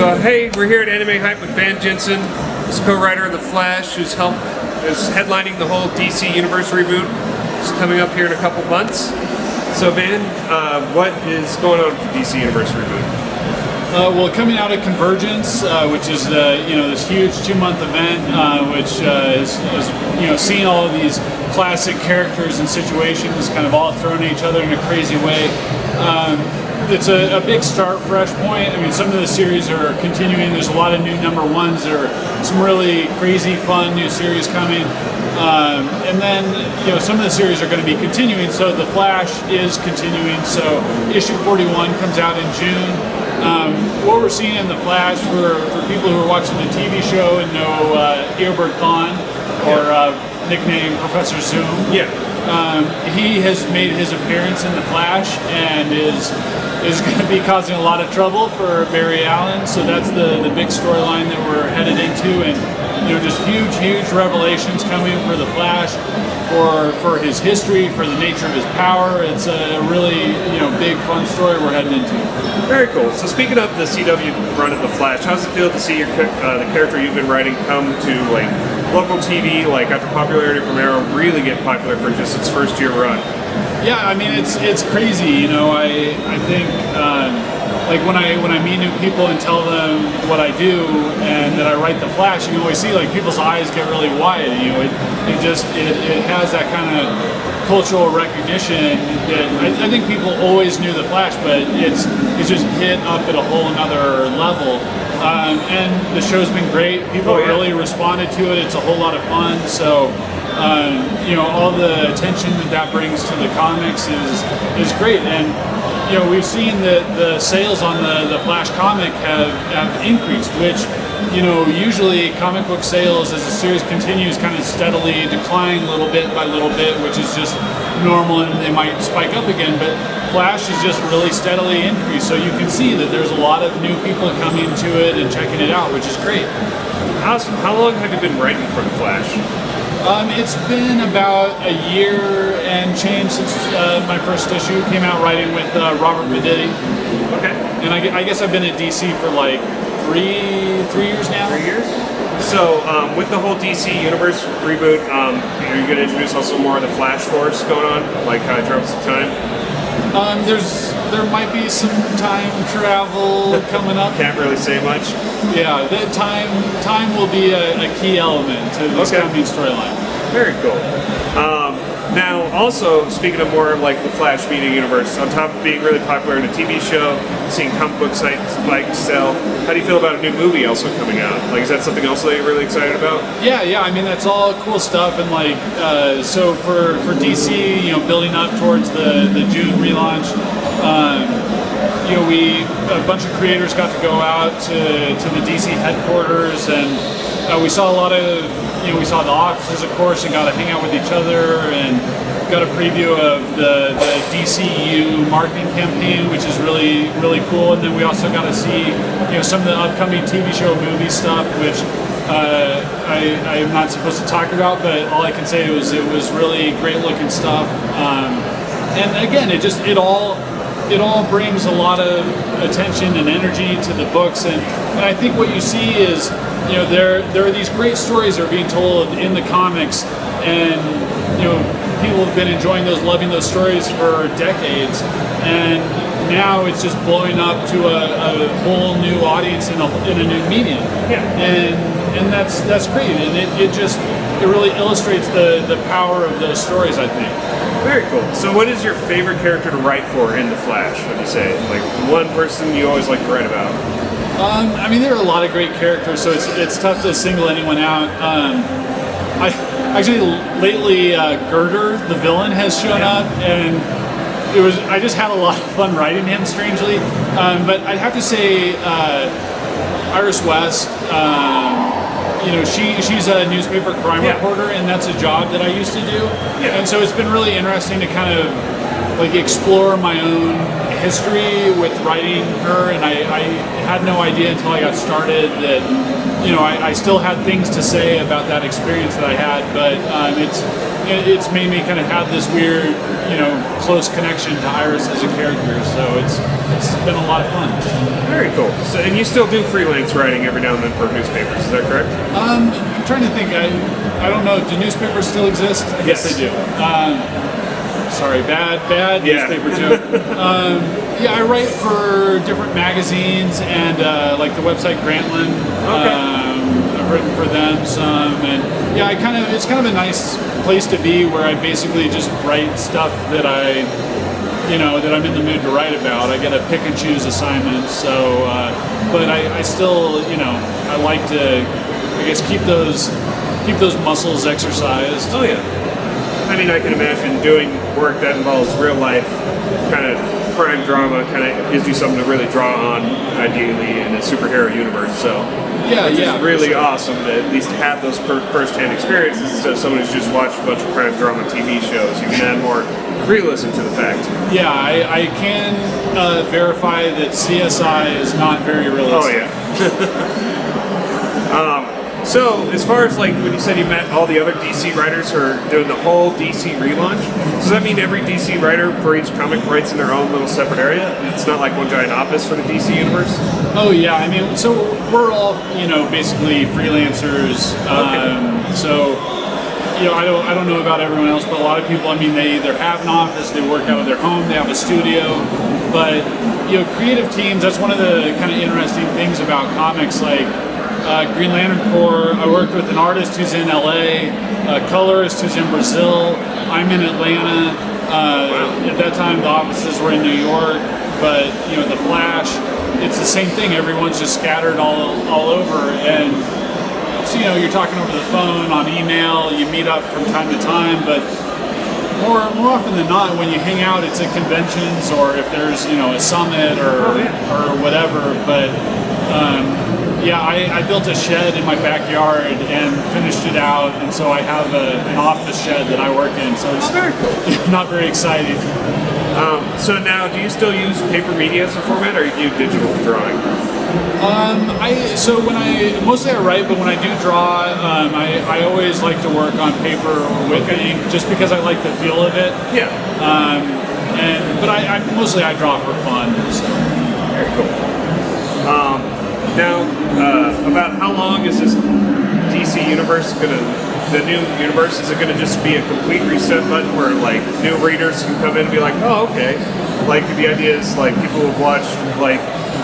So hey, we're here at Anime Hype with Jensen, who's co-writer of The Flash, who's headlining the whole DC Universe Reboot. It's coming up here in a couple months. So Van, what is going on with the DC Universe Reboot? Well, coming out of Convergence, which is this huge 2-month event, which is seeing all of these classic characters and situations kind of all thrown at each other in a crazy way. It's a big start, fresh point. I mean, some of the series are continuing. There's a lot of new #1s. There are some really crazy, fun new series coming. And then, some of the series are going to be continuing. So The Flash is continuing. So issue 41 comes out in June. What we're seeing in The Flash, for people who are watching the TV show and know Eobard Thawne, or nicknamed Professor Zoom. Yeah. He has made his appearance in The Flash and is going to be causing a lot of trouble for Barry Allen. So that's the big storyline that we're headed into, and just huge revelations coming for The Flash, for his history, for the nature of his power. It's a really big fun story we're heading into. Very cool. So speaking of the CW run of The Flash, how does it feel to see the character you've been writing come to local TV, after popularity from Arrow really get popular for just its first year run? Yeah, I mean it's crazy. I think when I meet new people and tell them what I do and that I write The Flash, you can always see people's eyes get really wide. It has that kind of cultural recognition that I think people always knew The Flash, but it's just hit up at a whole another level. And the show's been great. People really responded to it. It's a whole lot of fun. So, all the attention that brings to the comics is great. And, we've seen that the sales on the Flash comic have increased, which, usually comic book sales as the series continues kind of steadily decline little bit by little bit, which is just normal, and they might spike up again. But Flash is just really steadily increased, so you can see that there's a lot of new people coming to it and checking it out, which is great. How long have you been writing for The Flash? It's been about a year and change since my first issue came out, writing with Robert Vedetti. Okay. And I guess I've been at DC for 3 years now. 3 years? So, with the whole DC Universe reboot, are you going to introduce also more of the Flash Force going on, Drums of Time? There might be some time travel coming up. Can't really say much. Yeah, that time will be a key element to this coming storyline. Very cool. Now, also, speaking of more the Flash media universe, on top of being really popular in a TV show, seeing comic book sites sell, how do you feel about a new movie also coming out? Is that something else that you're really excited about? Yeah, I mean, that's all cool stuff. And so for DC, building up towards the June relaunch, a bunch of creators got to go out to the DC headquarters, and we saw a lot of, we saw the offices, of course, and got to hang out with each other, and got a preview of the DCU marketing campaign, which is really cool. And then we also got to see some of the upcoming TV show movie stuff, which I am not supposed to talk about, but all I can say is it was really great looking stuff. And again, it all brings a lot of attention and energy to the books, and I think what you see is there are these great stories that are being told in the comics, and people have been enjoying those, loving those stories for decades, and now it's just blowing up to a whole new audience in a new medium. Yeah. And that's great, and it really illustrates the power of those stories, I think. Very cool. So what is your favorite character to write for in The Flash, would you say? One person you always like to write about? I mean, there are a lot of great characters, so it's tough to single anyone out. Lately, Girder, the villain, has shown up, and I just had a lot of fun writing him, strangely. But I'd have to say Iris West, she's a newspaper crime reporter, and that's a job that I used to do. Yeah. And so it's been really interesting to kind of explore my own history with writing her, and I had no idea until I got started that I still had things to say about that experience that I had, but it's made me kind of have this weird, close connection to Iris as a character. So it's been a lot of fun. Very cool. So, and you still do freelance writing every now and then for newspapers, is that correct? I'm trying to think. I don't know. Do newspapers still exist? I guess they do. Sorry, bad newspaper joke. Yeah, I write for different magazines and like the website Grantland. I've written for them some, and yeah, it's kind of a nice place to be where I basically just write stuff that that I'm in the mood to write about. I get to pick and choose assignments, so but I still I like to keep those muscles exercised. Oh yeah. I mean, I can imagine doing work that involves real life kind of crime drama kind of gives you something to really draw on, ideally, in a superhero universe. So it's really awesome to at least have those first-hand experiences instead of someone who's just watched a bunch of crime drama TV shows. You can add more realism to the fact. Yeah, I can verify that CSI is not very realistic. Oh yeah. So, as far as like when you said you met all the other DC writers who are doing the whole DC relaunch, does that mean every DC writer for each comic writes in their own little separate area? It's not like one giant office for the DC Universe? Oh yeah, I mean, so we're all basically freelancers. So I don't know about everyone else, but a lot of people, I mean, they either have an office, they work out of their home, they have a studio, but creative teams. That's one of the kind of interesting things about comics, like. Green Lantern Corps, I worked with an artist who's in LA, a colorist who's in Brazil, I'm in Atlanta. At that time the offices were in New York, but the Flash, it's the same thing, everyone's just scattered all over, and so you're talking over the phone, on email, you meet up from time to time, but more often than not when you hang out it's at conventions or if there's a summit or whatever, but I built a shed in my backyard and finished it out, and so I have an office shed that I work in, so it's very cool. Not very exciting. So now, do you still use paper media as a format, or do you do digital drawing? Mostly I write, but when I do draw, I always like to work on paper or with ink, just because I like the feel of it. Yeah. But I mostly I draw for fun. So. Very cool. Now, about how long is this DC Universe the new universe, is it gonna just be a complete reset button where like new readers can come in and be like, oh, okay. Like the idea is like people have watched like,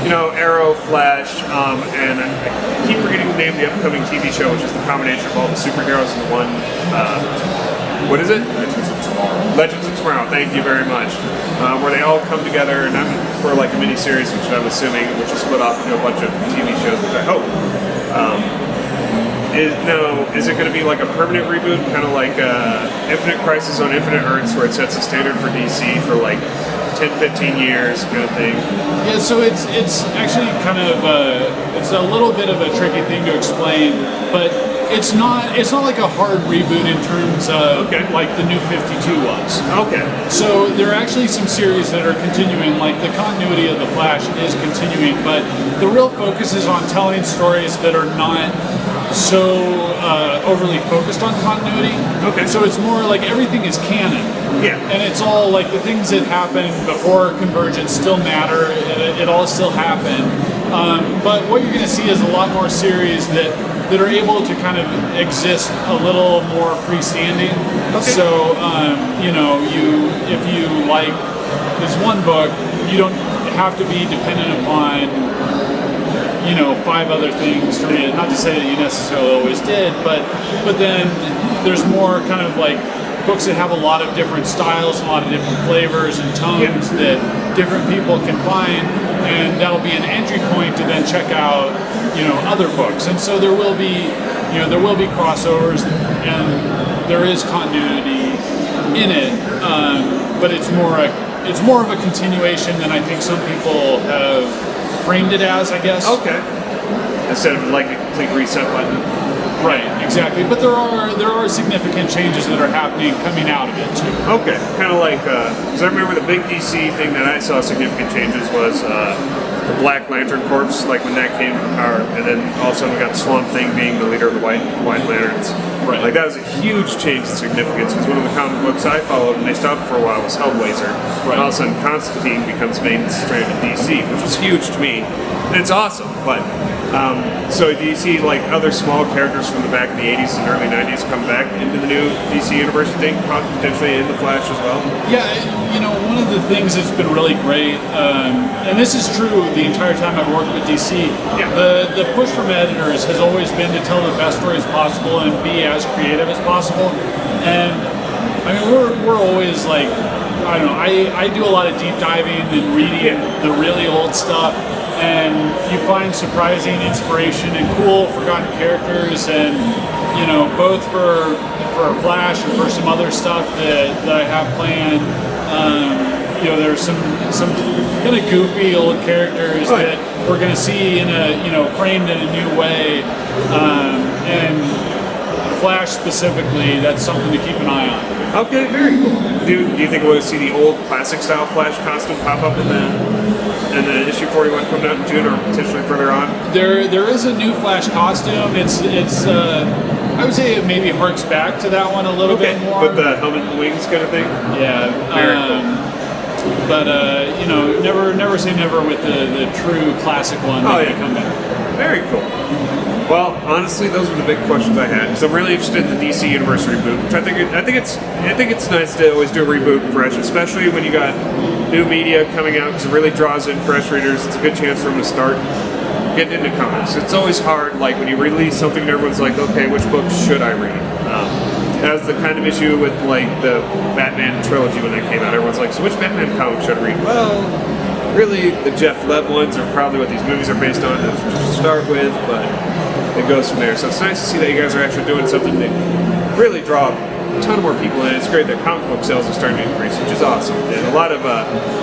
Arrow, Flash, and I keep forgetting the name of the upcoming TV show, which is the combination of all the superheroes in one, what is it? Legends of Tomorrow, thank you very much. Where they all come together and for like a mini-series, which I'm assuming, which will split off into a bunch of TV shows, which I hope. Is it going to be like a permanent reboot, kind of like Infinite Crisis on Infinite Earths, where it sets a standard for DC for like 10-15 years kind of thing? Yeah, so it's actually kind of it's a little bit of a tricky thing to explain, but it's not like a hard reboot in terms of like the New 52 was. Okay. So there are actually some series that are continuing, like the continuity of The Flash is continuing, but the real focus is on telling stories that are not so overly focused on continuity. Okay. So it's more like everything is canon. Yeah. And it's all like the things that happened before Convergence still matter. It all still happened. But what you're going to see is a lot more series that are able to kind of exist a little more freestanding. Okay. So if you like this one book, you don't have to be dependent upon 5 other things to read it. Not to say that you necessarily always did, but then there's more kind of like books that have a lot of different styles, a lot of different flavors and tones that different people can find, and that'll be an entry point to then check out other books. And so there will be crossovers, and there is continuity in it, but it's more of a continuation than I think some people have framed it as, I guess. Okay. Instead of like a complete reset button. Right, exactly. But there are significant changes that are happening coming out of it too. Okay, kind of like because I remember the big DC thing that I saw significant changes was the Black Lantern Corps, like when that came to power, and then all of a sudden we got Swamp Thing being the leader of the White Lanterns. Right. Like that was a huge change in significance because one of the comic books I followed and they stopped for a while was Hellblazer. Right. And all of a sudden Constantine becomes mainstream in DC, which was huge to me. And it's awesome, but so do you see like other small characters from the back of the 80s and early 90s come back into the new DC Universe, you think, potentially in the Flash as well? Yeah, you know, one of the things that's been really great, and this is true the entire time I've worked with DC, Yeah. the push from editors has always been to tell the best stories possible and be as creative as possible. And I mean, we're always like, I don't know, I do a lot of deep diving and reading the really old stuff, and you find surprising inspiration and cool forgotten characters, and you know, both for Flash and for some other stuff that I have planned. You know, there's some kind of goofy old characters that we're going to see in a, you know, framed in a new way, and Flash specifically, that's something to keep an eye on. Okay, very cool. Do you think we'll see the old classic style Flash costume pop up in the issue 41 coming out in June, or potentially further on? There is a new Flash costume. It's I would say it maybe harks back to that one a little bit more. With the helmet and wings kind of thing? Yeah. Very cool. But you know, never say never with the true classic one. Oh, that yeah. come back. Very cool. Well, honestly, those were the big questions I had. Because I'm really interested in the DC Universe reboot, which I think it's nice to always do a reboot fresh, especially when you got new media coming out, because it really draws in fresh readers. It's a good chance for them to start getting into comics. It's always hard, like when you release something and everyone's like, okay, which book should I read? That was the kind of issue with like the Batman trilogy when that came out. Everyone's like, so which Batman comic should I read? Well, really, the Jeff Leb ones are probably what these movies are based on to start with, but it goes from there. So it's nice to see that you guys are actually doing something that really draw a ton more people in. It's great that comic book sales are starting to increase, which is awesome. And a lot of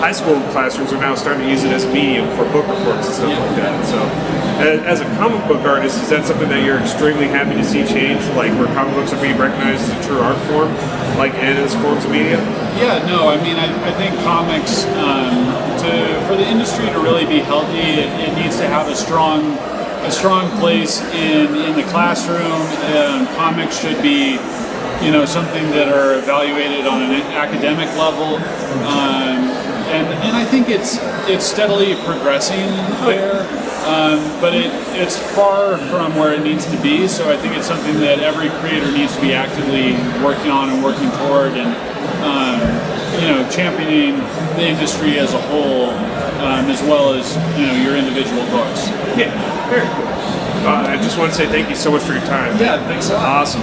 high school classrooms are now starting to use it as a medium for book reports and stuff like that. So as a comic book artist, is that something that you're extremely happy to see change, like where comic books are being recognized as a true art form, like and as forms of media? Yeah, no, I mean, I think comics, for the industry to really be healthy, it needs to have a strong place in the classroom. Comics should be, you know, something that are evaluated on an academic level, and I think it's steadily progressing there, but it's far from where it needs to be. So I think it's something that every creator needs to be actively working on and working toward, and you know, championing the industry as a whole, as well as, you know, your individual books. Yeah, very cool. I just want to say thank you so much for your time. Yeah, thanks a lot. Awesome.